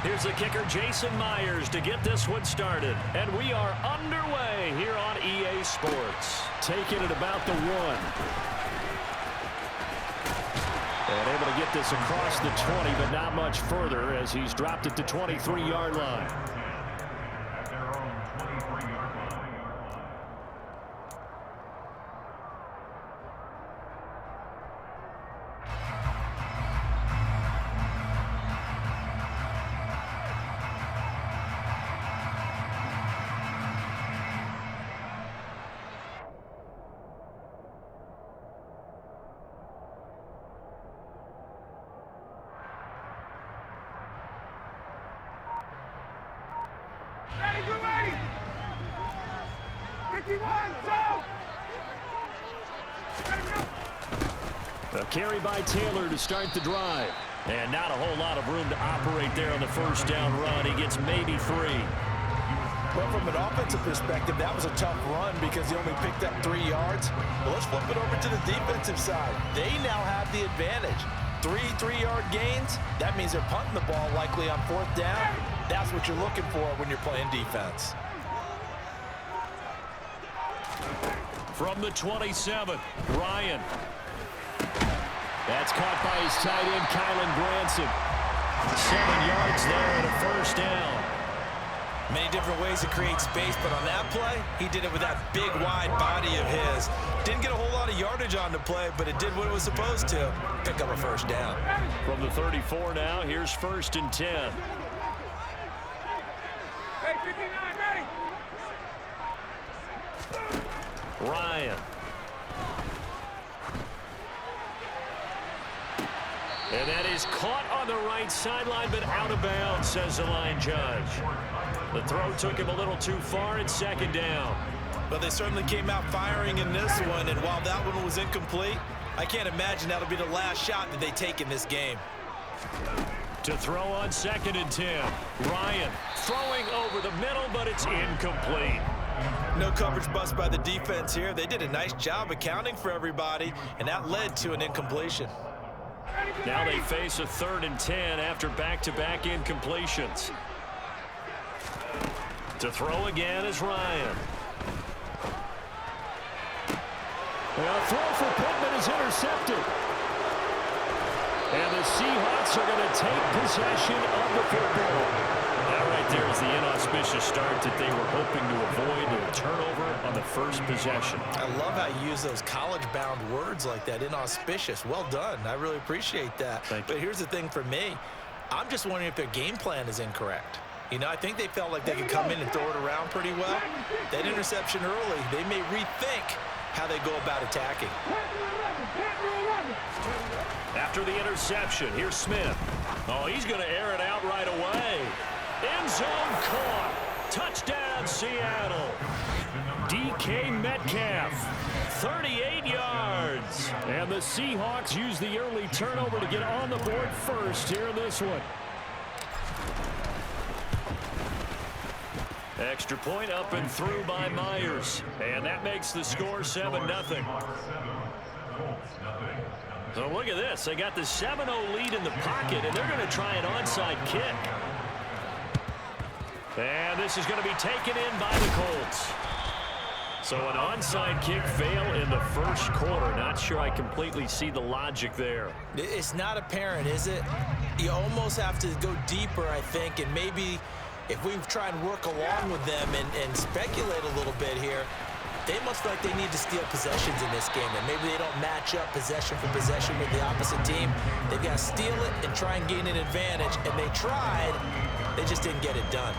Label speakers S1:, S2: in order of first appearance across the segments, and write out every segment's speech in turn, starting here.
S1: Here's the kicker, Jason Myers, to get this one started. And we are underway here on EA Sports. Taking it about the 1. And able to get this across the 20, but not much further as he's dropped it to 23-yard line. A carry by Taylor to start the drive. And not a whole lot of room to operate there on the first down run. He gets maybe 3.
S2: Well, from an offensive perspective, that was a tough run because he only picked up 3 yards. But let's flip it over to the defensive side. They now have the advantage. 3 3-yard gains, that means they're punting the ball likely on 4th down. That's what you're looking for when you're playing defense.
S1: From the 27, Ryan. That's caught by his tight end, Kylan Branson. 7 yards there and a first down.
S2: Many different ways to create space, but on that play, he did it with that big, wide body of his. Didn't get a whole lot of yardage on the play, but it did what it was supposed to. Pick up a first down.
S1: From the 34 now, here's 1st and 10.
S3: Hey, 59, ready.
S1: Ryan. And that is caught on the right sideline, but out of bounds, says the line judge. The throw took him a little too far. It's 2nd down.
S2: But they certainly came out firing in this one, and while that one was incomplete, I can't imagine that'll be the last shot that they take in this game.
S1: To throw on 2nd and 10. Ryan throwing over the middle, but it's incomplete.
S2: No coverage bust by the defense here. They did a nice job accounting for everybody, and that led to an incompletion.
S1: Now they face a 3rd and 10 after back-to-back incompletions. To throw again is Ryan. A throw for Pittman is intercepted. And the Seahawks are going to take possession of the football. That right there is the inauspicious start that they were hoping to avoid, a turnover on the first possession.
S2: I love how you use those college-bound words like that, inauspicious. Well done. I really appreciate that.
S1: Thank you.
S2: But here's the thing for me. I'm just wondering if their game plan is incorrect. You know, I think they felt like they could come in and throw it around pretty well. That interception early, they may rethink how they go about attacking.
S1: After the interception, here's Smith. Oh, he's going to air it out right away. End zone caught. Touchdown, Seattle. DK Metcalf, 38 yards. And the Seahawks use the early turnover to get on the board first here in this one. Extra point up and through by Myers. And that makes the score 7-0. So look at this. They got the 7-0 lead in the pocket, and they're going to try an onside kick. And this is going to be taken in by the Colts. So an onside kick fail in the first quarter. Not sure I completely see the logic there.
S2: It's not apparent, is it? You almost have to go deeper, I think, and maybe if we try and work along with them and speculate a little bit here, they must feel like they need to steal possessions in this game, and maybe they don't match up possession for possession with the opposite team. They've got to steal it and try and gain an advantage, and they tried. They just didn't get it done.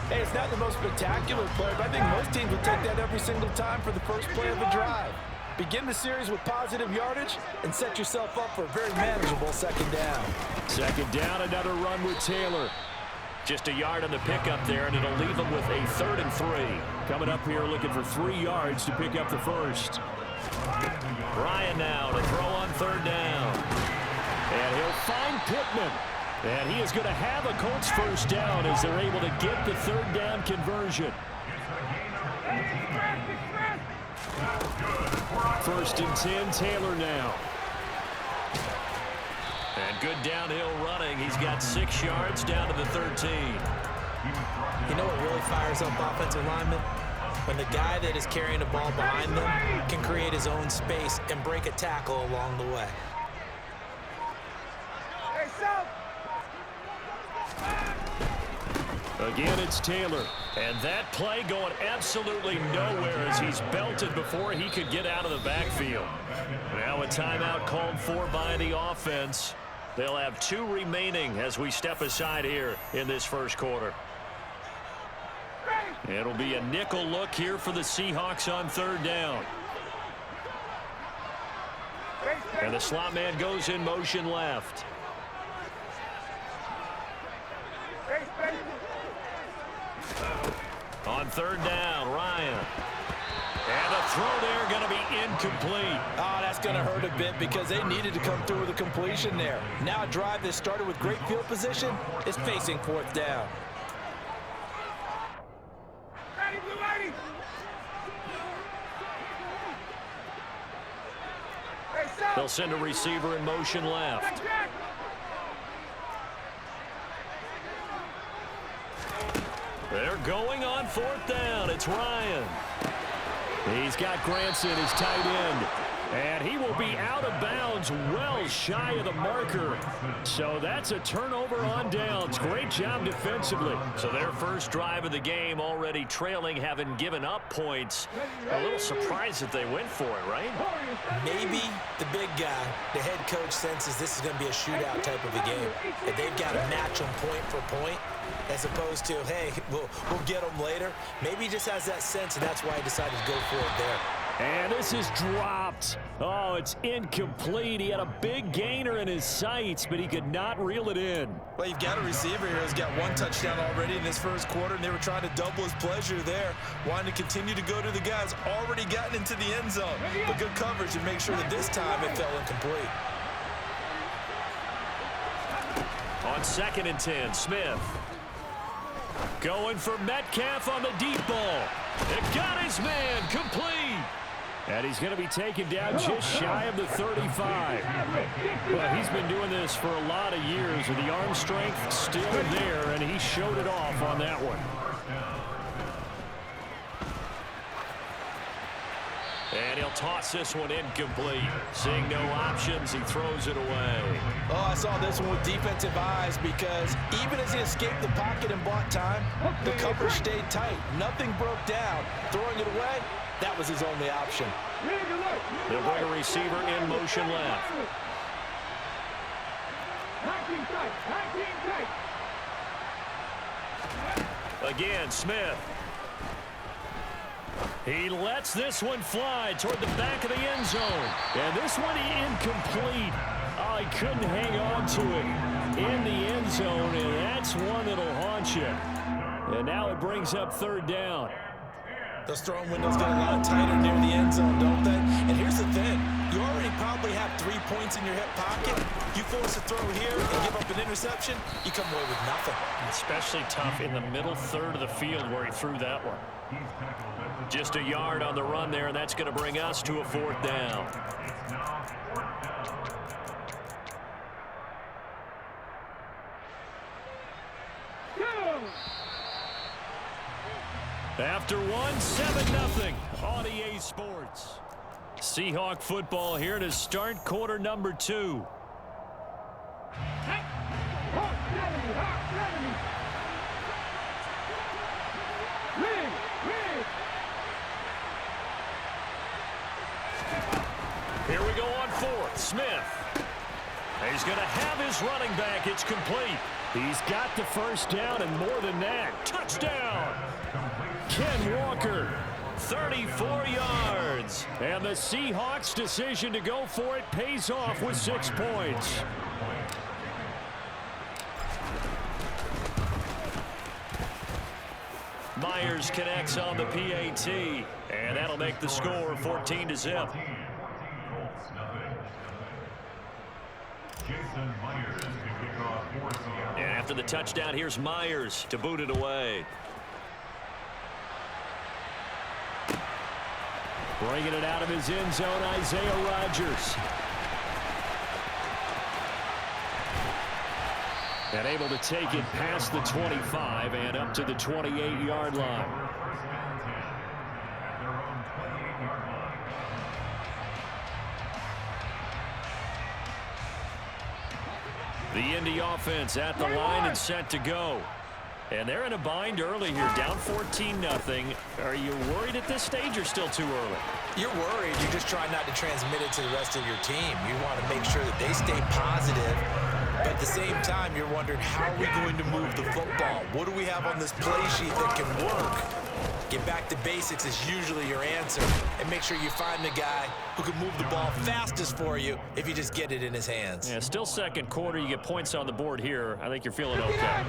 S4: Hey, it's not the most spectacular play, but I think most teams will take that every single time for the first play of the drive. Begin the series with positive yardage and set yourself up for a very manageable 2nd down.
S1: 2nd down, another run with Taylor. Just a yard on the pickup there, and it'll leave them with a 3rd and 3. Coming up here looking for 3 yards to pick up the first. Ryan now to throw on 3rd down. And he'll find Pittman. And he is going to have a Colts first down as they're able to get the 3rd down conversion. 1st and 10, Taylor now. And good downhill running. He's got 6 yards down to the 13.
S2: You know what really fires up offensive linemen? When the guy that is carrying the ball behind them can create his own space and break a tackle along the way.
S1: Again, it's Taylor. And that play going absolutely nowhere as he's belted before he could get out of the backfield. Now a timeout called for by the offense. They'll have 2 remaining as we step aside here in this first quarter. It'll be a nickel look here for the Seahawks on 3rd down. And the slot man goes in motion left. On 3rd down, Ryan. And a throw there going to be incomplete.
S4: Oh, that's going to hurt a bit because they needed to come through with a completion there. Now a drive that started with great field position is facing 4th down.
S1: They'll send a receiver in motion left. They're going on 4th down. It's Ryan. He's got Granson, his tight end. And he will be out of bounds well shy of the marker. So that's a turnover on downs. Great job defensively. So their first drive of the game already trailing, having given up points. A little surprised that they went for it, right?
S2: Maybe the big guy, the head coach, senses this is going to be a shootout type of a game. And they've got to match them point for point as opposed to, hey, we'll get them later. Maybe he just has that sense, and that's why he decided to go for it there.
S1: And this is dropped. Oh, it's incomplete. He had a big gainer in his sights, but he could not reel it in.
S4: Well, you've got a receiver here who's got 1 touchdown already in this first quarter, and they were trying to double his pleasure there, wanting to continue to go to the guys already gotten into the end zone. But good coverage to make sure that this time it fell incomplete.
S1: On 2nd and 10, Smith. Going for Metcalf on the deep ball. It got his man complete. And he's going to be taken down just shy of the 35. Well, he's been doing this for a lot of years, and the arm strength still there, and he showed it off on that one. And he'll toss this one incomplete. Seeing no options, he throws it away.
S4: Oh, I saw this one with defensive eyes because even as he escaped the pocket and bought time, the coverage stayed tight. Nothing broke down. Throwing it away, that was his only option.
S1: They'll bring a receiver in motion left. Again, Smith. He lets this one fly toward the back of the end zone. And this one incomplete. Oh, he couldn't hang on to it in the end zone, and that's one that'll haunt you. And now it brings up 3rd down.
S2: Those throwing windows get a lot tighter near the end zone, don't they? And here's the thing. You already probably have 3 points in your hip pocket. You force a throw here and give up an interception, you come away with nothing.
S1: Especially tough in the middle 3rd of the field where he threw that one. Just a yard on the run there, and that's going to bring us to a 4th down. After one, 7-0 on EA Sports. Seahawk football here to start quarter number 2. Here we go on 4th. Smith. He's going to have his running back. It's complete. He's got the first down and more than that. Touchdown. Ken Walker, 34 yards. And the Seahawks' decision to go for it pays off with 6 points. Myers connects on the PAT, and that'll make the score 14-0. And after the touchdown, here's Myers to boot it away. Bringing it out of his end zone, Isaiah Rodgers. And able to take it past the 25 and up to the 28-yard line. The Indy offense at the line and set to go. And they're in a bind early here, down 14-0. Are you worried at this stage or still too early?
S2: You're worried. You're just trying not to transmit it to the rest of your team. You want to make sure that they stay positive. But at the same time, you're wondering, how are we going to move the football? What do we have on this play sheet that can work? Get back to basics is usually your answer. And make sure you find the guy who can move the ball fastest for you if you just get it in his hands.
S1: Yeah, still second quarter. You get points on the board here. I think you're feeling okay.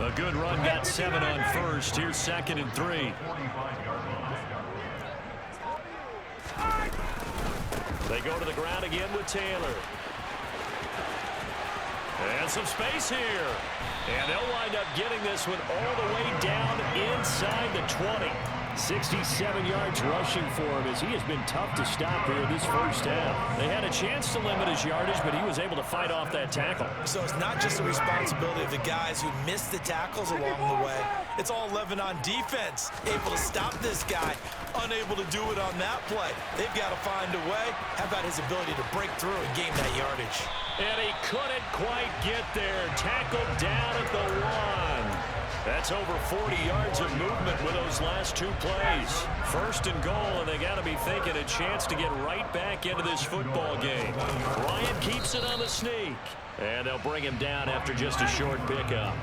S1: A good run, got 7 on first. Here's 2nd and 3. They go to the ground again with Taylor. And some space here. And they'll wind up getting this one all the way down inside the 20. 67 yards rushing for him as he has been tough to stop here this first half. They had a chance to limit his yardage, but he was able to fight off that tackle.
S2: So it's not just the responsibility of the guys who missed the tackles along the way. It's all 11 on defense, able to stop this guy, unable to do it on that play. They've got to find a way. How about his ability to break through and gain that yardage?
S1: And he couldn't quite get there. Tackled down at the 1. That's over 40 yards of movement with those last 2 plays. 1st and goal, and they got to be thinking a chance to get right back into this football game. Ryan keeps it on the sneak. And they'll bring him down after just a short pickup.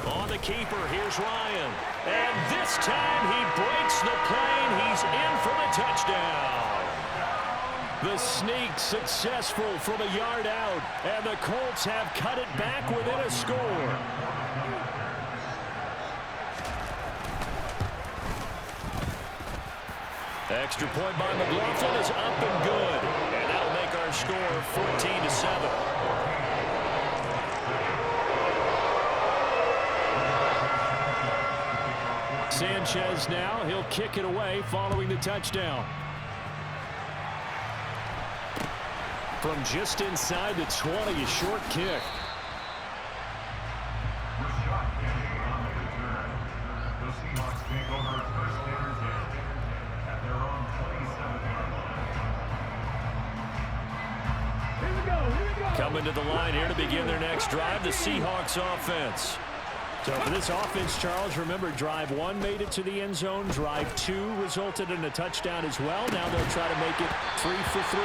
S1: On the keeper, here's Ryan. And this time he breaks the plane. He's in for the touchdown. The sneak successful from a yard out. And the Colts have cut it back within a score. Extra point by McLaughlin is up and good. And that'll make our score 14-7. Sanchez now, he'll kick it away following the touchdown. From just inside the 20, a short kick. Coming to the line here to begin their next drive, the Seahawks offense. So for this offense, Charles, remember, drive 1 made it to the end zone. Drive 2 resulted in a touchdown as well. Now they'll try to make it 3 for 3.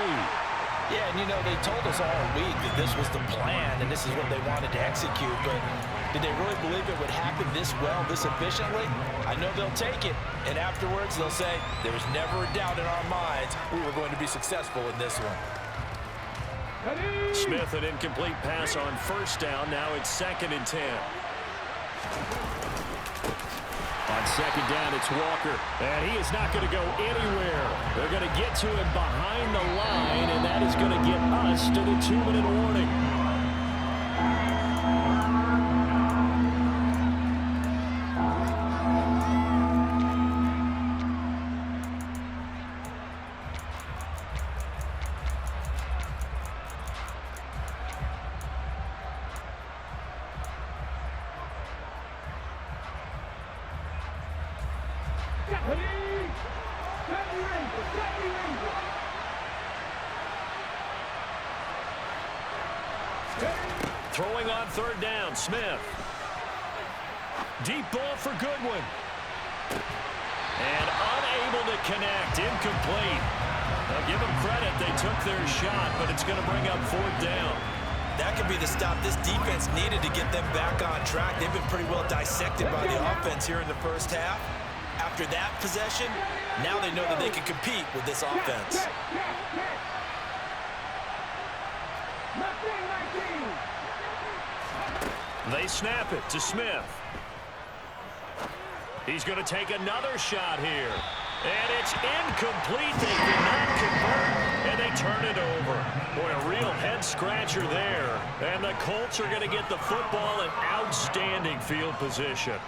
S2: Yeah, and you know, they told us all week that this was the plan and this is what they wanted to execute, but did they really believe it would happen this well, this efficiently? I know they'll take it, and afterwards they'll say, there was never a doubt in our minds we were going to be successful in this one.
S1: Smith, an incomplete pass on 1st down. Now it's 2nd and 10. On 2nd down, it's Walker. And he is not going to go anywhere. They're going to get to him behind the line, and that is going to get us to the 2-minute warning. Throwing on 3rd down, Smith. Deep ball for Goodwin. And unable to connect, incomplete. Now give them credit, they took their shot, but it's going to bring up 4th down.
S2: That could be the stop this defense needed to get them back on track. They've been pretty well dissected by the offense here in the first half. After that possession, now they know that they can compete with this offense.
S1: They snap it to Smith. He's going to take another shot here. And it's incomplete. They did not convert, and they turn it over. Boy, a real head-scratcher there. And the Colts are going to get the football in outstanding field position.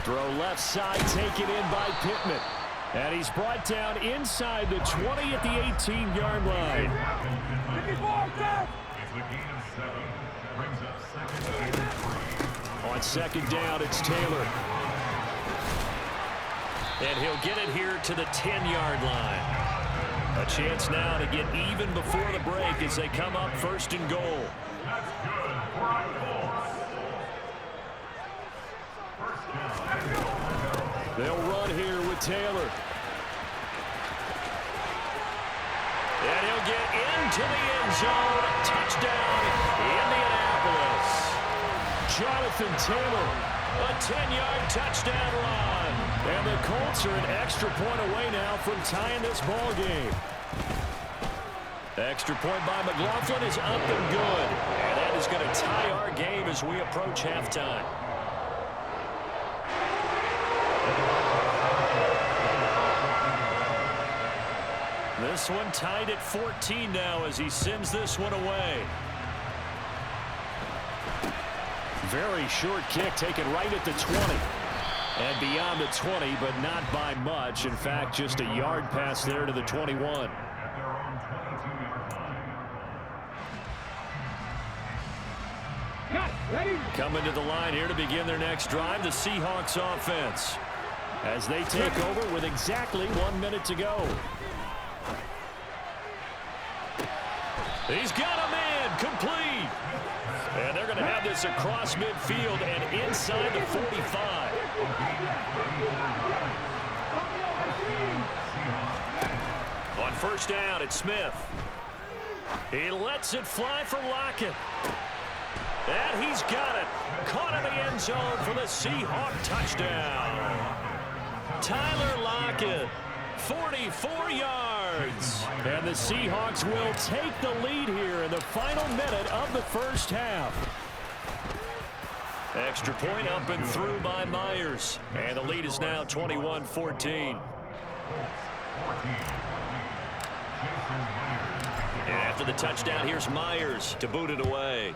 S1: Throw left side, taken in by Pittman. And he's brought down inside the 20 at the 18-yard line. On second down, it's Taylor. And he'll get it here to the 10-yard line. A chance now to get even before the break as they come up first and goal. They'll run here with Taylor. And he'll get into the end zone. Touchdown, Indianapolis. Jonathan Taylor, a 10-yard touchdown run. And the Colts are an extra point away now from tying this ball game. Extra point by McLaughlin is up and good. And that is going to tie our game as we approach halftime. This one tied at 14 now as he sends this one away. Very short kick taken right at the 20. And beyond the 20, but not by much. In fact, just a yard pass there to the 21. Coming to the line here to begin their next drive, the Seahawks offense. As they take over with exactly 1 minute to go. He's got a man, complete. And they're going to have this across midfield and inside the 45. On first down, it's Smith. He lets it fly for Lockett. And he's got it. Caught in the end zone for the Seahawk touchdown. Tyler Lockett, 44 yards. And the Seahawks will take the lead here in the final minute of the first half. Extra point up and through by Myers. And the lead is now 21-14. And after the touchdown, here's Myers to boot it away.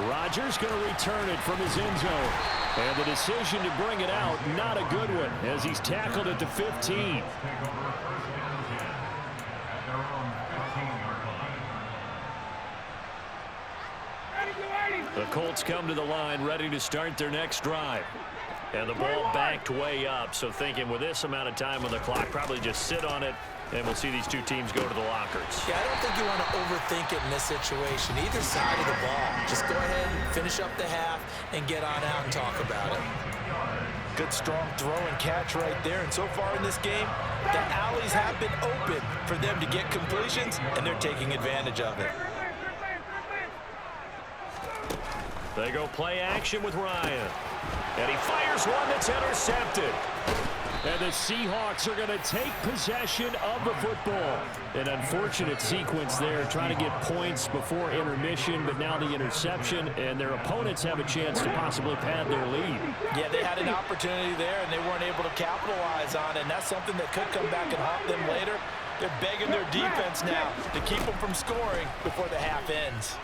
S1: Rodgers going to return it from his end zone. And the decision to bring it out, not a good one, as he's tackled at the 15. The Colts come to the line ready to start their next drive. And the ball backed way up, so thinking with this amount of time on the clock, probably just sit on it, and we'll see these two teams go to the lockers.
S2: Yeah, I don't think you want to overthink it in this situation. Either side of the ball. Just go ahead and finish up the half and get on out and talk about it.
S4: Good, strong throw and catch right there. And so far in this game, the alleys have been open for them to get completions, and they're taking advantage of it.
S1: They go play action with Ryan. And he fires one that's intercepted. And the Seahawks are going to take possession of the football. An unfortunate sequence there, trying to get points before intermission, but now the interception, and their opponents have a chance to possibly pad their lead.
S4: Yeah, they had an opportunity there, and they weren't able to capitalize on it, and that's something that could come back and haunt them later. They're begging their defense now to keep them from scoring before the half ends.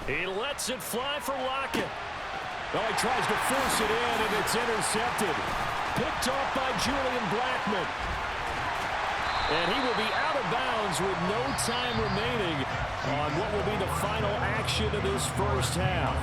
S1: He lets it fly for Lockett. Oh, he tries to force it in, and it's intercepted. Picked off by Julian Blackmon. And he will be out of bounds with no time remaining on what will be the final action of this first half.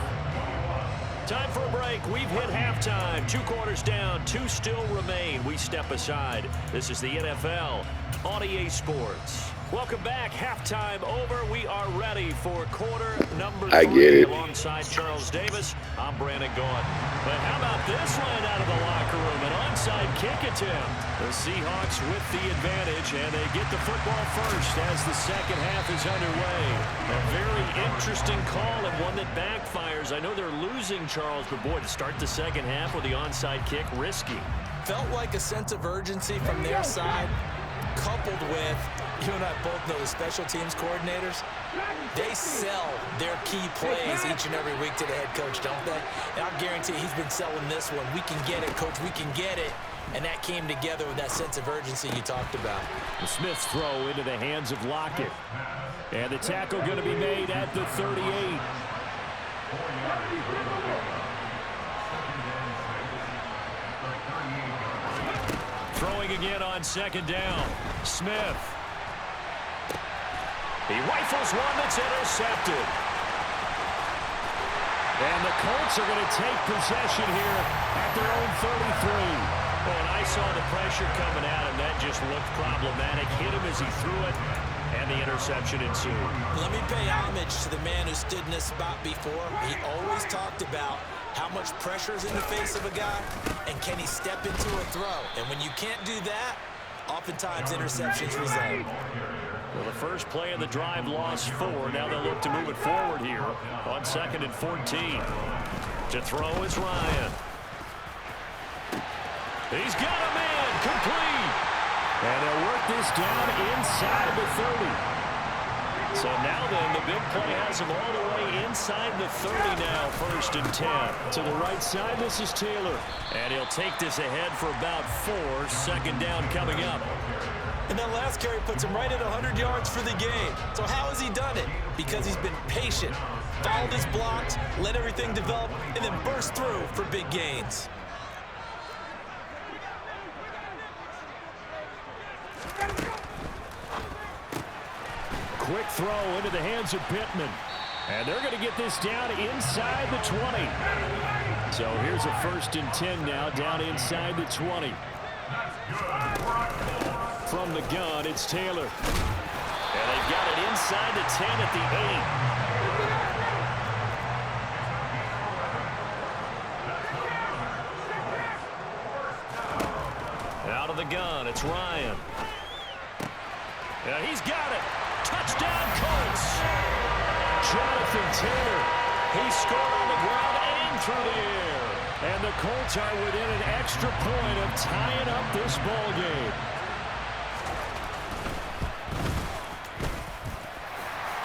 S1: Time for a break. We've hit halftime. 2 quarters down, 2 still remain. We step aside. This is the NFL on EA Sports. Welcome back. Halftime over. We are ready for quarter number 3.
S5: I get it.
S1: Alongside Charles Davis, I'm Brandon Gaudin. But how about this line out of the locker room? An onside kick attempt. The Seahawks with the advantage, and they get the football first as the second half is underway. A very interesting call and one that backfires. I know they're losing, Charles, but boy, to start the second half with the onside kick, risky.
S2: Felt like a sense of urgency from their side, coupled with, you and I both know the special teams coordinators, they sell their key plays each and every week to the head coach, don't they? And I'll guarantee he's been selling this one. We can get it, coach, we can get it. And that came together with that sense of urgency you talked about.
S1: The Smith's throw into the hands of Lockett. And the tackle going to be made at the 38. Throwing again on second down. Smith. He rifles one that's intercepted. And the Colts are going to take possession here at their own 33. Well, and I saw the pressure coming at him. That just looked problematic. Hit him as he threw it, and the interception ensued.
S2: Let me pay homage to the man who stood in this spot before. He always talked about how much pressure is in the face of a guy, and can he step into a throw? And when you can't do that, oftentimes interceptions result.
S1: Well, the first play of the drive lost 4. Now they'll look to move it forward here on 2nd and 14. To throw is Ryan. He's got a man complete. And they'll work this down inside the 30. So now then, the big play has him all the way inside the 30 now, 1st and 10. To the right side, this is Taylor. And he'll take this ahead for about 4. 2nd down coming up.
S2: And that last carry puts him right at 100 yards for the game. So how has he done it? Because he's been patient, followed his blocks, let everything develop, and then burst through for big gains.
S1: Quick throw into the hands of Pittman. And they're going to get this down inside the 20. So here's a 1st and 10 now, down inside the 20. From the gun, it's Taylor. And they've got it inside the 10 at the 8. Out of the gun, it's Ryan. Yeah, he's got it. Touchdown, Colts. Jonathan Taylor. He scored on the ground and through the air. And the Colts are within an extra point of tying up this ball game.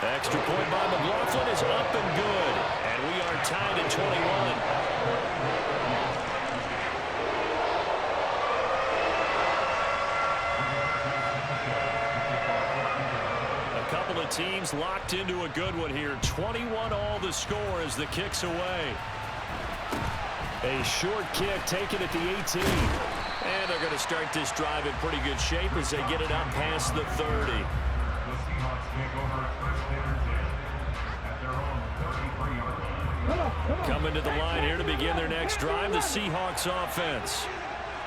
S1: Extra point by McLaughlin is up and good. And we are tied at 21. Teams locked into a good one here. 21 all the score as the kick's away. A short kick taken at the 18. And they're going to start this drive in pretty good shape as they get it up past the 30. Coming to the line here to begin their next drive, the Seahawks offense.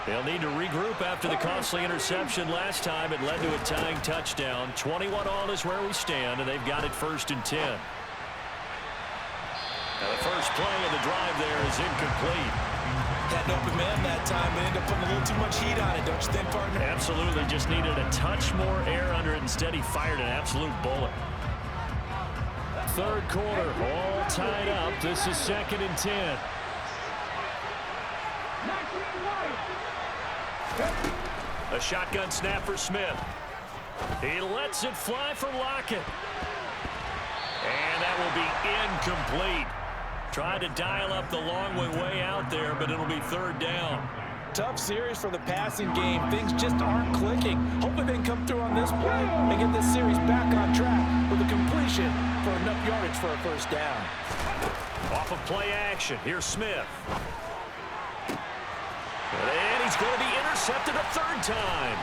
S1: They'll need to regroup after the costly interception last time. It led to a tying touchdown. 21 all is where we stand, and they've got it 1st and 10. Now the first play of the drive there is incomplete.
S2: Had an open man that time, but ended up putting a little too much heat on it, don't you think, partner?
S1: Absolutely. Just needed a touch more air under it. Instead, he fired an absolute bullet. 3rd quarter, all tied up. This is 2nd and 10. A shotgun snap for Smith. He lets it fly for Lockett. And that will be incomplete. Tried to dial up the long way out there, but it'll be 3rd down.
S4: Tough series for the passing game. Things just aren't clicking. Hoping they can come through on this play and get this series back on track with a completion for enough yardage for a 1st down.
S1: Off of play action. Here's Smith. And he's going to be intercepted a 3rd time.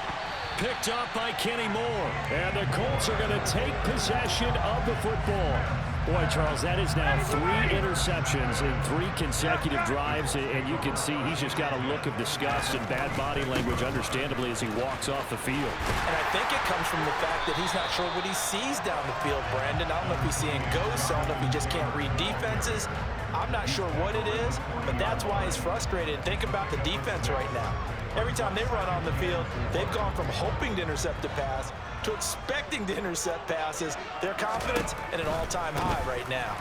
S1: Picked up by Kenny Moore. And the Colts are going to take possession of the football. Boy, Charles, that is now 3 interceptions in 3 consecutive drives, and you can see he's just got a look of disgust and bad body language, understandably, as he walks off the field.
S2: And I think it comes from the fact that he's not sure what he sees down the field, Brandon. I don't know if he's seeing ghosts. I don't know if he just can't read defenses. I'm not sure what it is, but that's why he's frustrated. Think about the defense right now. Every time they run on the field, they've gone from hoping to intercept a pass to expecting to intercept passes. Their confidence at an all-time high right now.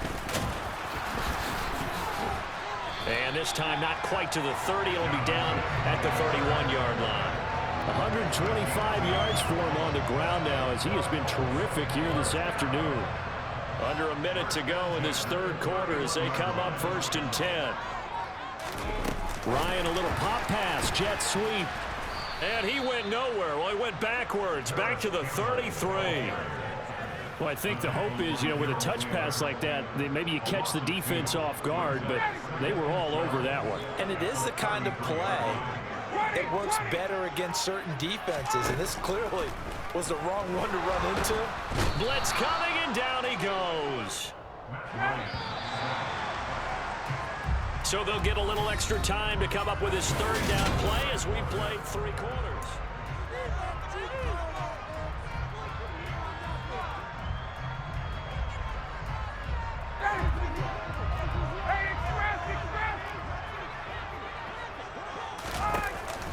S1: And this time not quite to the 30. It'll be down at the 31-yard line. 125 yards for him on the ground now as he has been terrific here this afternoon. Under a minute to go in this 3rd quarter as they come up 1st and 10. Ryan, a little pop pass, jet sweep. And he went nowhere. Well, he went backwards, back to the 33. Well, I think the hope is, with a touch pass like that, maybe you catch the defense off guard, but they were all over that one.
S2: And it is the kind of play that works better against certain defenses, and this clearly was the wrong one to run into.
S1: Blitz coming, and down he goes. So they'll get a little extra time to come up with his third down play as we played 3 quarters.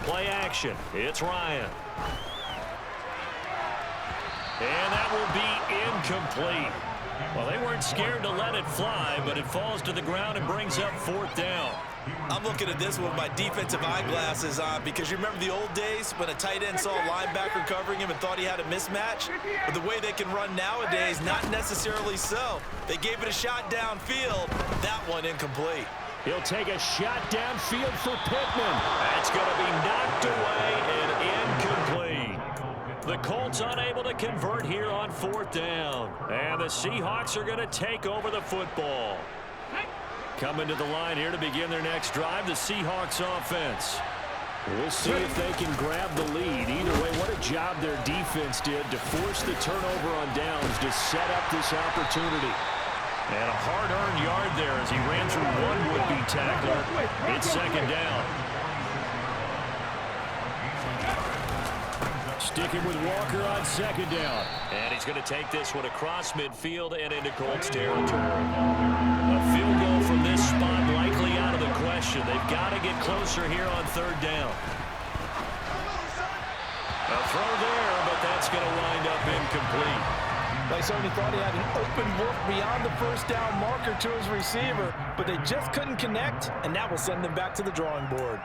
S1: Play action. It's Ryan. And that will be incomplete. Well, they weren't scared to let it fly, but it falls to the ground and brings up 4th down.
S2: I'm looking at this with my defensive eyeglasses on because you remember the old days when a tight end saw a linebacker covering him and thought he had a mismatch? But the way they can run nowadays, not necessarily so. They gave it a shot downfield. That one incomplete.
S1: He'll take a shot downfield for Pittman. That's going to be knocked away and incomplete. The Colts unable to convert here on 4th down. And the Seahawks are going to take over the football. Coming to the line here to begin their next drive, the Seahawks offense. We'll see if they can grab the lead. Either way, what a job their defense did to force the turnover on downs to set up this opportunity. And a hard-earned yard there as he ran through one would-be tackler. It's 2nd down. Sticking with Walker on 2nd down. And he's going to take this one across midfield and into Colts territory. A field goal from this spot likely out of the question. They've got to get closer here on 3rd down. A throw there, but that's going to wind up incomplete.
S4: They certainly thought he had an open look beyond the 1st down marker to his receiver, but they just couldn't connect, and that will send them back to the drawing board.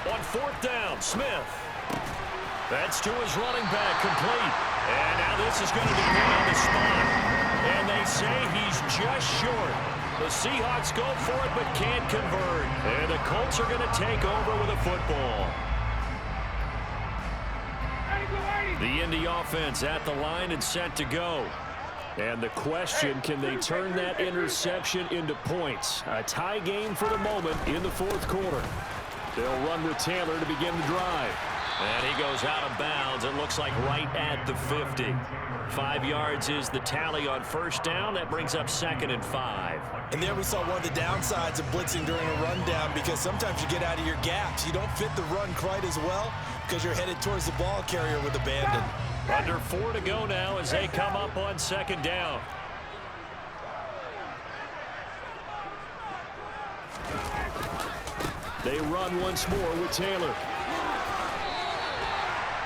S1: On 4th down, Smith. That's to his running back, complete. And now this is going to be put on the spot. And they say he's just short. The Seahawks go for it but can't convert. And the Colts are going to take over with a football. The Indy offense at the line and set to go. And the question, can they turn that interception into points? A tie game for the moment in the 4th quarter. They'll run with Taylor to begin the drive. And he goes out of bounds. It looks like right at the 50. 5 yards is the tally on 1st down. That brings up 2nd and 5.
S2: And there we saw one of the downsides of blitzing during a rundown because sometimes you get out of your gaps. You don't fit the run quite as well because you're headed towards the ball carrier with abandon.
S1: Under 4 to go now as they come up on 2nd down. They run once more with Taylor.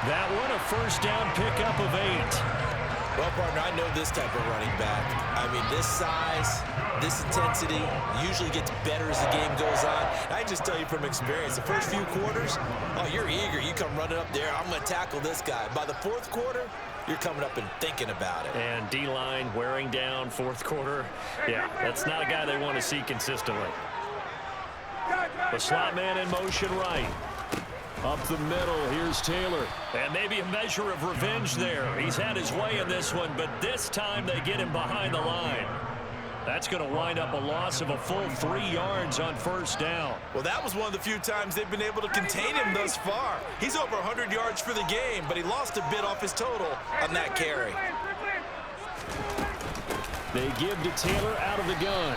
S1: That one, a 1st down pickup of 8.
S2: Well, partner, I know this type of running back. I mean, this size, this intensity usually gets better as the game goes on. I just tell you from experience, the first few quarters, oh, you're eager. You come running up there, I'm going to tackle this guy. By the 4th quarter, you're coming up and thinking about it.
S1: And D-line wearing down 4th quarter. Yeah, that's not a guy they want to see consistently. The slot man in motion right. Up the middle, here's Taylor. And maybe a measure of revenge there. He's had his way in this one, but this time they get him behind the line. That's going to wind up a loss of a full 3 yards on 1st down.
S2: Well, that was one of the few times they've been able to contain him thus far. He's over 100 yards for the game, but he lost a bit off his total on that carry.
S1: They give to Taylor out of the gun.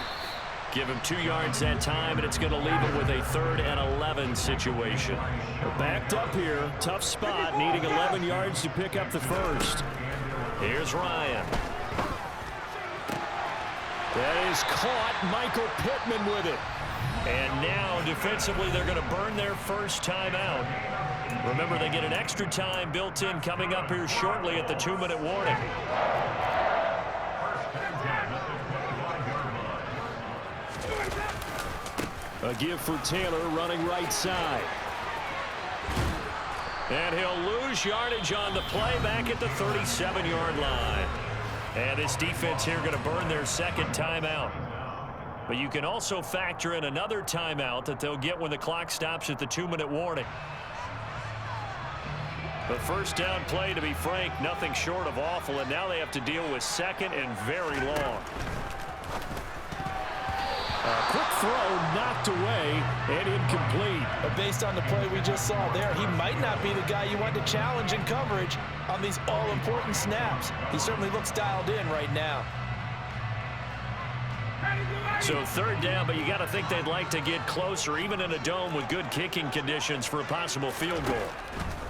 S1: Give him 2 yards that time, and it's going to leave him with a 3rd and 11 situation. They're backed up here. Tough spot, needing 11 yards to pick up the 1st. Here's Ryan. That is caught. Michael Pittman with it. And now, defensively, they're going to burn their 1st time out. Remember, they get an extra time built in coming up here shortly at the 2-minute warning. A give for Taylor running right side. And he'll lose yardage on the play back at the 37-yard line. And this defense here going to burn their second timeout. But you can also factor in another timeout that they'll get when the clock stops at the 2-minute warning. The first down play, to be frank, nothing short of awful, and now they have to deal with second and very long.
S5: A quick throw knocked away and incomplete.
S2: But based on the play we just saw there, he might not be the guy you want to challenge in coverage on these all-important snaps. He certainly looks dialed in right now.
S1: So third down, but you got to think they'd like to get closer, even in a dome with good kicking conditions for a possible field goal.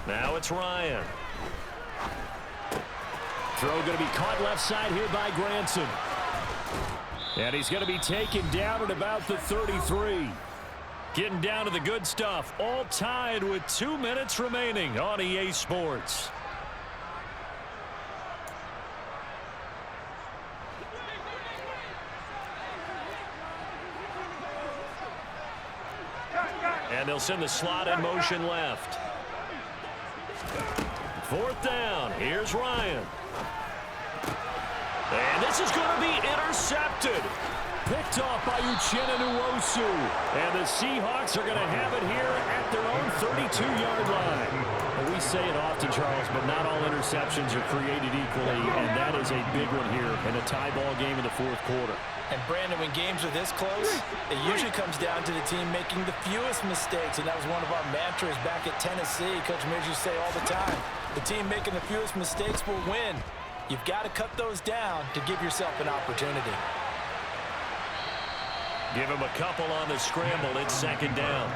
S1: Now it's Ryan.
S5: Throw going to be caught left side here by Granson. And he's going to be taken down at about the 33.
S1: Getting down to the good stuff. All tied with 2 minutes remaining on EA Sports. And they'll send the slot in motion left. Fourth down. Here's Ryan. And this is going to be intercepted.
S5: Picked off by Uchenna Nwosu.
S1: And the Seahawks are going to have it here at their own 32-yard line.
S5: Well, we say it often, Charles, but not all interceptions are created equally, and that is a big one here in a tie ball game in the fourth quarter.
S2: And, Brandon, when games are this close, it usually comes down to the team making the fewest mistakes, and that was one of our mantras back at Tennessee. Coach Midge used to say all the time, the team making the fewest mistakes will win. You've got to cut those down to give yourself an opportunity.
S1: Give him a couple on the scramble. It's second down.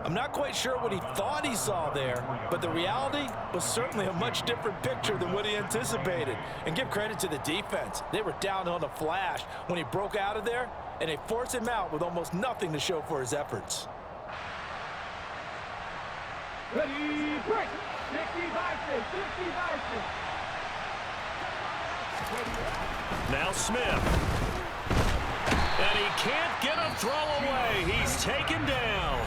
S2: I'm not quite sure what he thought he saw there, but the reality was certainly a much different picture than what he anticipated. And give credit to the defense. They were down on a flash when he broke out of there, and they forced him out with almost nothing to show for his efforts.
S3: Ready, break. 65-6, 65-6.
S1: Now Smith. And he can't get a throw away. He's taken down.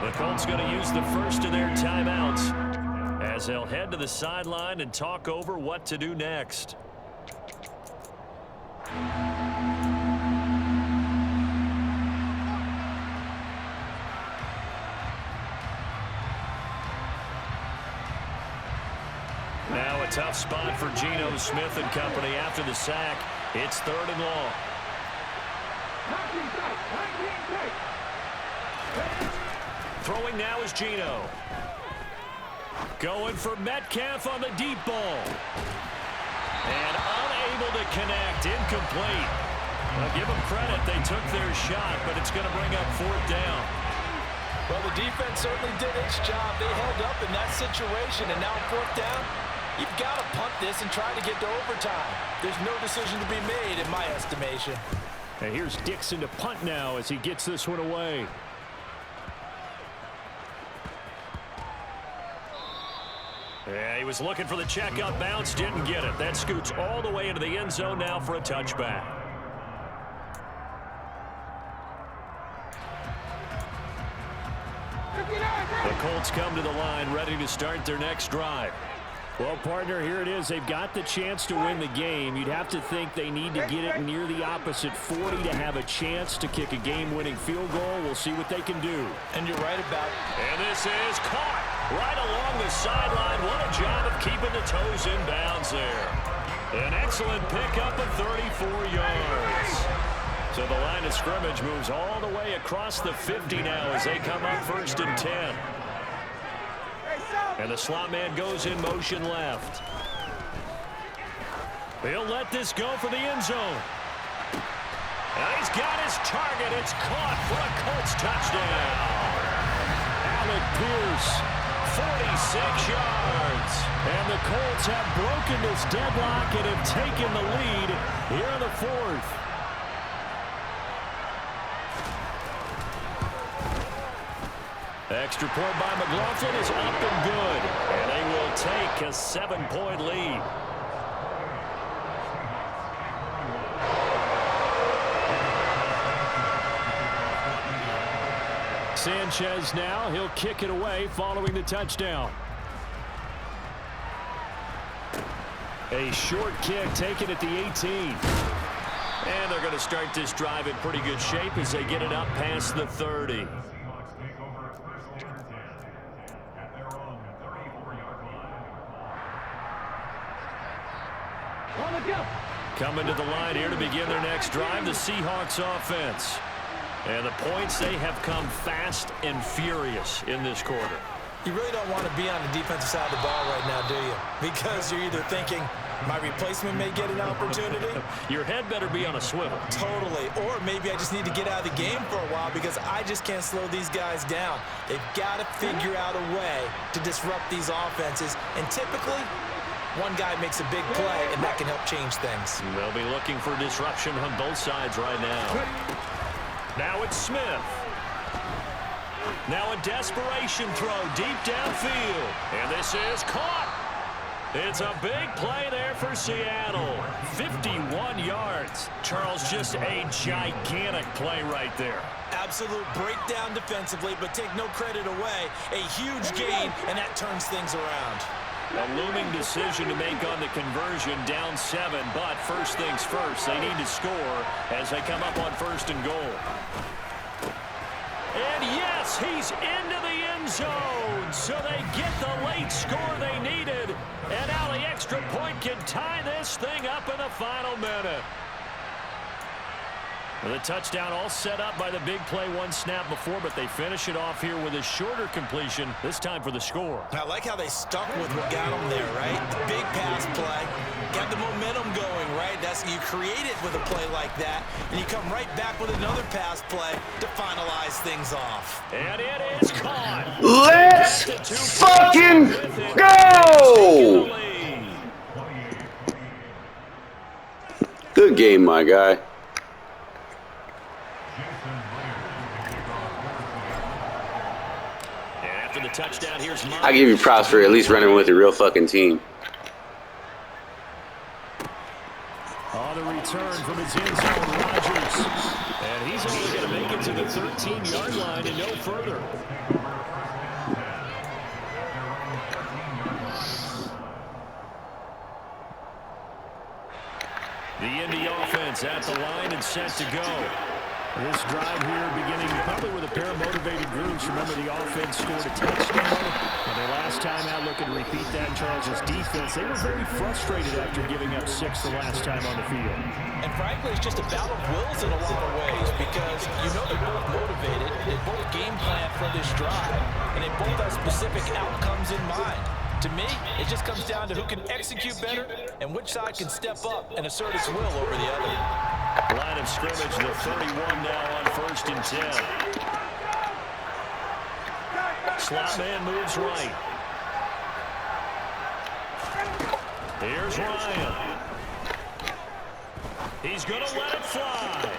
S1: The Colts going to use the first of their timeouts as they'll head to the sideline and talk over what to do next. Now a tough spot for Geno Smith and company after the sack. It's third and long. Throwing now is Geno. Going for Metcalf on the deep ball. And unable to connect. Incomplete. I'll give them credit. They took their shot, but it's going to bring up fourth down.
S2: Well, the defense certainly did its job. They held up in that situation, and now fourth down, you've got to punt this and try to get to overtime. There's no decision to be made in my estimation.
S5: And here's Dixon to punt now as he gets this one away.
S1: Yeah, he was looking for the checkup bounce, didn't get it. That scoots all the way into the end zone now for a touchback. The Colts come to the line ready to start their next drive.
S5: Well, partner, here it is. They've got the chance to win the game. You'd have to think they need to get it near the opposite 40 to have a chance to kick a game-winning field goal. We'll see what they can do.
S2: And you're right about it.
S1: And this is caught right along the sideline. What a job of keeping the toes in bounds there. An excellent pickup of 34 yards. So the line of scrimmage moves all the way across the 50 now as they come up first and 10. And the slot man goes in motion left. He'll let this go for the end zone. And he's got his target. It's caught for a Colts touchdown.
S5: Alec Pierce,
S1: 46 yards.
S5: and the Colts have broken this deadlock and have taken the lead here in the fourth.
S1: Extra point by McLaughlin is up and good. And they will take a 7-point lead.
S5: Sanchez now, he'll kick it away following the touchdown. A short kick taken at the 18.
S1: And they're going to start this drive in pretty good shape as they get it up past the 30. Coming to the line here to begin their next drive, the Seahawks offense. And the points, they have come fast and furious in this quarter.
S2: You really don't want to be on the defensive side of the ball right now, do you? Because you're either thinking, my replacement may get an opportunity.
S1: Your head better be on a swivel.
S2: Totally. Or maybe I just need to get out of the game for a while because I just can't slow these guys down. They've got to figure out a way to disrupt these offenses. And typically, one guy makes a big play, and that can help change things.
S1: They'll be looking for disruption on both sides right now. Now it's Smith. Now a desperation throw deep downfield. And this is caught. It's a big play there for Seattle. 51 yards. Charles, just a gigantic play right there.
S2: Absolute breakdown defensively, but take no credit away. A huge gain, and that turns things around.
S1: A looming decision to make on the conversion, down 7, but first things first, they need to score as they come up on 1st and goal. And yes, he's into the end zone, so they get the late score they needed, and now the extra point can tie this thing up in the final minute. The touchdown all set up by the big play one snap before, but they finish it off here with a shorter completion, this time for the score.
S2: I like how they stuck with what got them there, right? The big pass play, got the momentum going, right? You create it with a play like that, and you come right back with another pass play to finalize things off.
S1: And it is caught.
S6: Let's fucking go! Good game, my guy.
S1: The touchdown, here's
S6: I give you props for at least running with a real fucking team.
S5: On the return from his end zone, Rodgers. And he's only going to make it to the 13-yard line and no further. The Indy offense at the line and set to go. This drive here beginning probably with a pair of motivated groups. Remember, the offense scored a touchdown. And their last time out looking to repeat that in Charles' defense. They were very frustrated after giving up 6 the last time on the field.
S2: And frankly, it's just a battle of wills in a lot of ways because you know they're both motivated. They both game plan for this drive. And they both have specific outcomes in mind. To me, it just comes down to who can execute better and which side can step up and assert its will over the other.
S1: Line of scrimmage, the 31 now on 1st and 10. Slot man moves right. Here's Ryan. He's going to let it fly.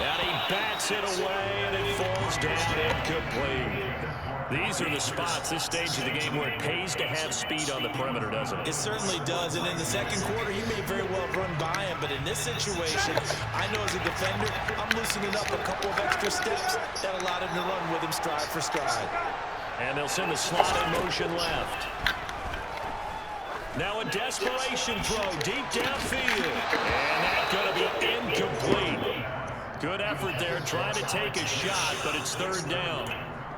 S1: And he bats it away, and it falls down incomplete. These are the spots, this stage of the game, where it pays to have speed on the perimeter, doesn't it?
S2: It certainly does, and in the second quarter, he may very well run by him, but in this situation, I know as a defender, I'm loosening up a couple of extra steps that allowed him to run with him stride for stride.
S1: And they'll send the slot in motion left. Now a desperation throw deep downfield, and that's going to be incomplete. Good effort there, trying to take a shot, but it's 3rd down.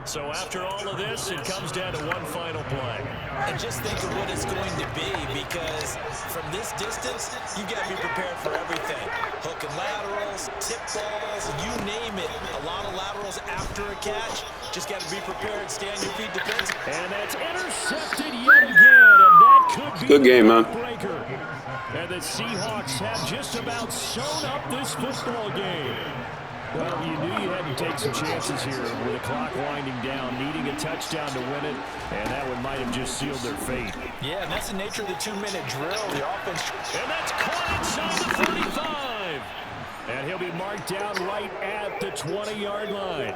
S1: So after all of this, it comes down to one final play.
S2: And just think of what it's going to be, because from this distance, you got to be prepared for everything. Hook and laterals, tip balls, you name it. A lot of laterals after a catch. Just got to be prepared, stay on your feet defensively.
S5: And that's intercepted yet again, and that could be
S6: good game, man.
S5: Breaker. And the Seahawks have just about sewn up this football game. Well, you knew you had to take some chances here with the clock winding down, needing a touchdown to win it, and that one might have just sealed their fate.
S2: Yeah, and that's the nature of the 2-minute drill. The offense.
S1: And that's caught inside the 35.
S5: And he'll be marked down right at the 20-yard line.